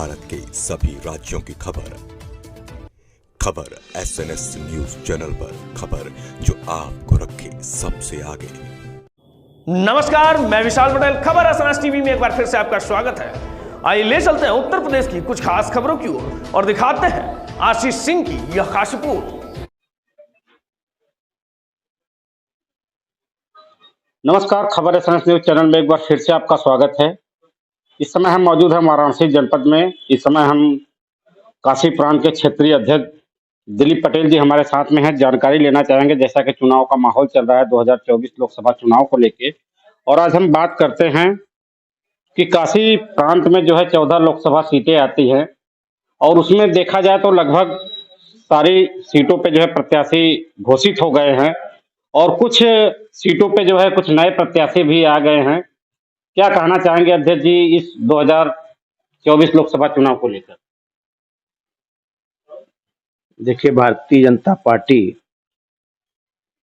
भारत के सभी राज्यों की खबर SNS न्यूज चैनल पर, खबर जो आपको रखे सबसे आगे। नमस्कार, मैं विशाल पटेल। खबर SNS टीवी में एक बार फिर से आपका स्वागत है। आइए ले चलते हैं उत्तर प्रदेश की कुछ खास खबरों की ओर और दिखाते हैं आशीष सिंह की यह खास रिपोर्ट। नमस्कार, खबर SNS न्यूज चैनल में एक बार फिर से आपका स्वागत है। इस समय हम मौजूद हैं वाराणसी जनपद में। इस समय हम काशी प्रांत के क्षेत्रीय अध्यक्ष दिलीप पटेल जी हमारे साथ में हैं। जानकारी लेना चाहेंगे जैसा कि चुनाव का माहौल चल रहा है 2024 लोकसभा चुनाव को लेके। और आज हम बात करते हैं कि काशी प्रांत में जो है 14 लोकसभा सीटें आती हैं और उसमें देखा जाए तो लगभग सारी सीटों पे जो है प्रत्याशी घोषित हो गए हैं और कुछ सीटों पे जो है कुछ नए प्रत्याशी भी आ गए हैं। क्या कहना चाहेंगे अध्यक्ष जी इस 2024 लोकसभा चुनाव को लेकर? देखिए, भारतीय जनता पार्टी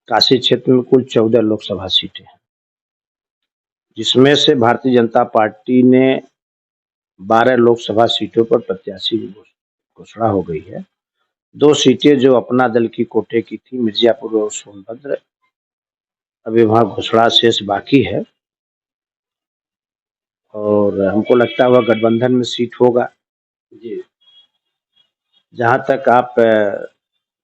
काशी क्षेत्र में कुल 14 लोकसभा सीटें हैं, जिसमें से भारतीय जनता पार्टी ने 12 लोकसभा सीटों पर प्रत्याशी घोषणा हो गई है। 2 सीटें जो अपना दल की कोटे की थी, मिर्जापुर और सोनभद्र, अभी वहां घोषणा शेष बाकी है और हमको लगता है वह गठबंधन में सीट होगा। जी, जहां तक आप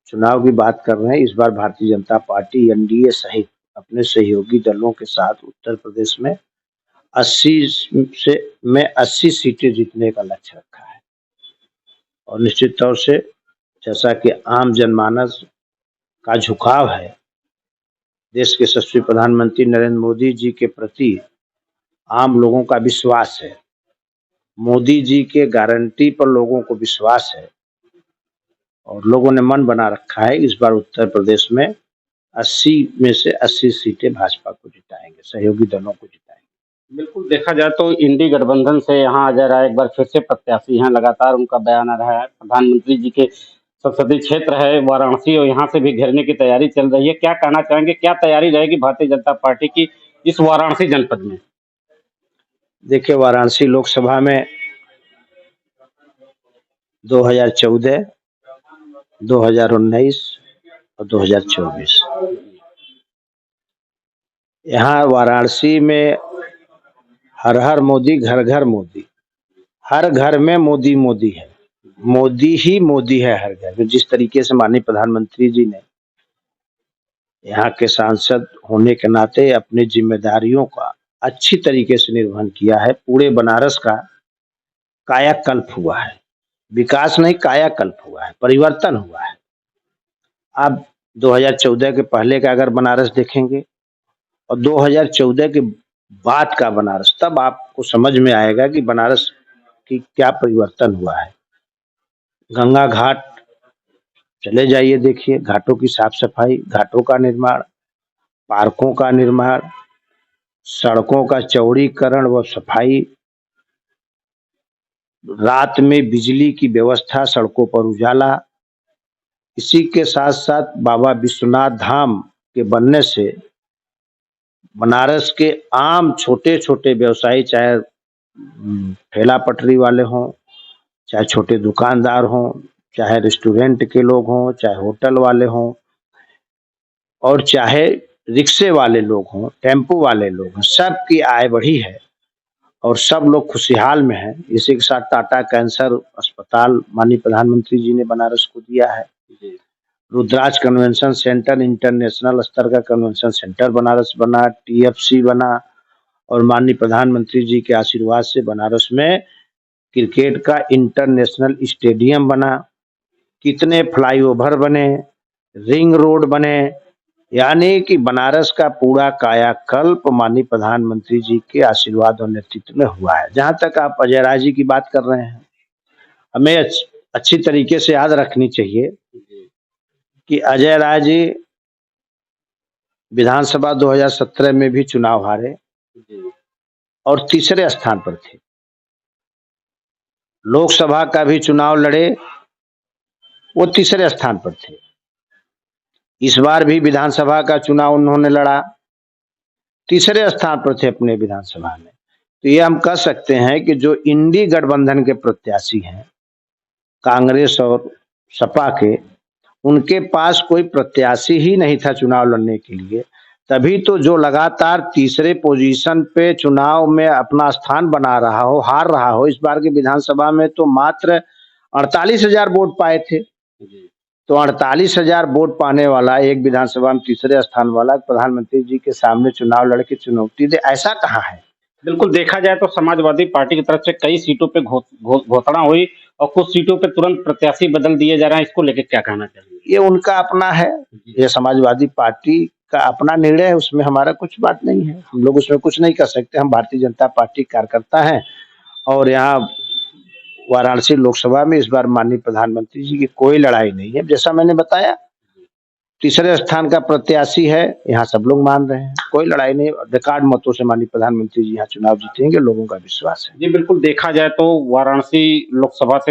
चुनाव की बात कर रहे हैं, इस बार भारतीय जनता पार्टी एनडीए सहित अपने सहयोगी दलों के साथ उत्तर प्रदेश में 80 सीटें जीतने का लक्ष्य रखा है। और निश्चित तौर से जैसा कि आम जनमानस का झुकाव है देश के यशस्वी प्रधानमंत्री नरेंद्र मोदी जी के प्रति, आम लोगों का विश्वास है, मोदी जी के गारंटी पर लोगों को विश्वास है और लोगों ने मन बना रखा है इस बार उत्तर प्रदेश में 80 में से 80 सीटें भाजपा को जिताएंगे, सहयोगी दलों को जिताएंगे। बिल्कुल, देखा जाए तो इंडी गठबंधन से यहाँ अजय राय एक बार फिर से प्रत्याशी हैं। लगातार उनका बयान आ रहा है। प्रधानमंत्री जी के संसदीय क्षेत्र है वाराणसी और यहाँ से भी घेरने की तैयारी चल रही है। क्या कहना चाहेंगे, क्या तैयारी रहेगी भारतीय जनता पार्टी की इस वाराणसी जनपद में? देखिए, वाराणसी लोकसभा में 2014, 2019 और 2024 यहाँ वाराणसी में हर हर मोदी, घर घर मोदी, हर घर में मोदी मोदी है, मोदी ही मोदी है हर घर में। जिस तरीके से माननीय प्रधानमंत्री जी ने यहाँ के सांसद होने के नाते अपनी जिम्मेदारियों का अच्छी तरीके से निर्वहन किया है, पूरे बनारस का कायाकल्प हुआ है। विकास नहीं, कायाकल्प हुआ है, परिवर्तन हुआ है। आप 2014 के पहले का अगर बनारस देखेंगे और 2014 के बाद का बनारस, तब आपको समझ में आएगा कि बनारस की क्या परिवर्तन हुआ है। गंगा घाट चले जाइए, देखिए घाटों की साफ सफाई, घाटों का निर्माण, पार्कों का निर्माण, सड़कों का चौड़ीकरण व सफाई, रात में बिजली की व्यवस्था, सड़कों पर उजाला। इसी के साथ साथ बाबा विश्वनाथ धाम के बनने से बनारस के आम छोटे छोटे व्यवसायी, चाहे ठेला पटरी वाले हों, चाहे छोटे दुकानदार हों, चाहे रेस्टोरेंट के लोग हों, चाहे होटल वाले हों और चाहे रिक्शे वाले लोग हों, टेम्पो वाले लोग हों, सबकी आय बढ़ी है और सब लोग खुशहाल में हैं। इसी के साथ टाटा कैंसर अस्पताल माननीय प्रधानमंत्री जी ने बनारस को दिया है। रुद्राज कन्वेंशन सेंटर, इंटरनेशनल स्तर का कन्वेंशन सेंटर बनारस बना, TFC बना और माननीय प्रधानमंत्री जी के आशीर्वाद से बनारस में क्रिकेट का इंटरनेशनल स्टेडियम बना। कितने फ्लाईओवर बने, रिंग रोड बने, यानी कि बनारस का पूरा कायाकल्प माननीय प्रधानमंत्री जी के आशीर्वाद और नेतृत्व में हुआ है। जहां तक आप अजय राय जी की बात कर रहे हैं, हमें अच्छी तरीके से याद रखनी चाहिए कि अजय राय जी विधानसभा 2017 में भी चुनाव हारे और तीसरे स्थान पर थे। लोकसभा का भी चुनाव लड़े, वो तीसरे स्थान पर थे। इस बार भी विधानसभा का चुनाव उन्होंने लड़ा, तीसरे स्थान पर थे अपने विधानसभा में। तो ये हम कह सकते हैं कि जो इंडी गठबंधन के प्रत्याशी हैं, कांग्रेस और सपा के, उनके पास कोई प्रत्याशी ही नहीं था चुनाव लड़ने के लिए। तभी तो जो लगातार तीसरे पोजीशन पे चुनाव में अपना स्थान बना रहा हो, हार रहा हो, इस बार की विधानसभा में तो मात्र 48,000 वोट पाए थे। तो 48,000 वोट पाने वाला एक विधानसभा में तीसरे स्थान वाला प्रधानमंत्री जी के सामने चुनाव लड़ के चुनौती दे, ऐसा कहाँ है? बिल्कुल देखा जाए तो समाजवादी पार्टी की तरफ से कई सीटों पे घोषणा हुई और कुछ सीटों पे तुरंत प्रत्याशी बदल दिए जा रहे हैं। इसको लेकर क्या कहना चाहिए? ये उनका अपना है, ये समाजवादी पार्टी का अपना निर्णय है, उसमें हमारा कुछ बात नहीं है। हम लोग उसमें कुछ नहीं कर सकते। हम भारतीय जनता पार्टी कार्यकर्ता हैं और यहाँ वाराणसी लोकसभा में इस बार माननीय प्रधानमंत्री जी की कोई लड़ाई नहीं है। जैसा मैंने बताया, तीसरे स्थान का प्रत्याशी है, यहाँ सब लोग मान रहे हैं, कोई लड़ाई नहीं। रिकॉर्ड मतों से माननीय प्रधानमंत्री जी यहाँ चुनाव जीतेंगे, लोगों का विश्वास है। जी बिल्कुल देखा जाए तो वाराणसी लोकसभा से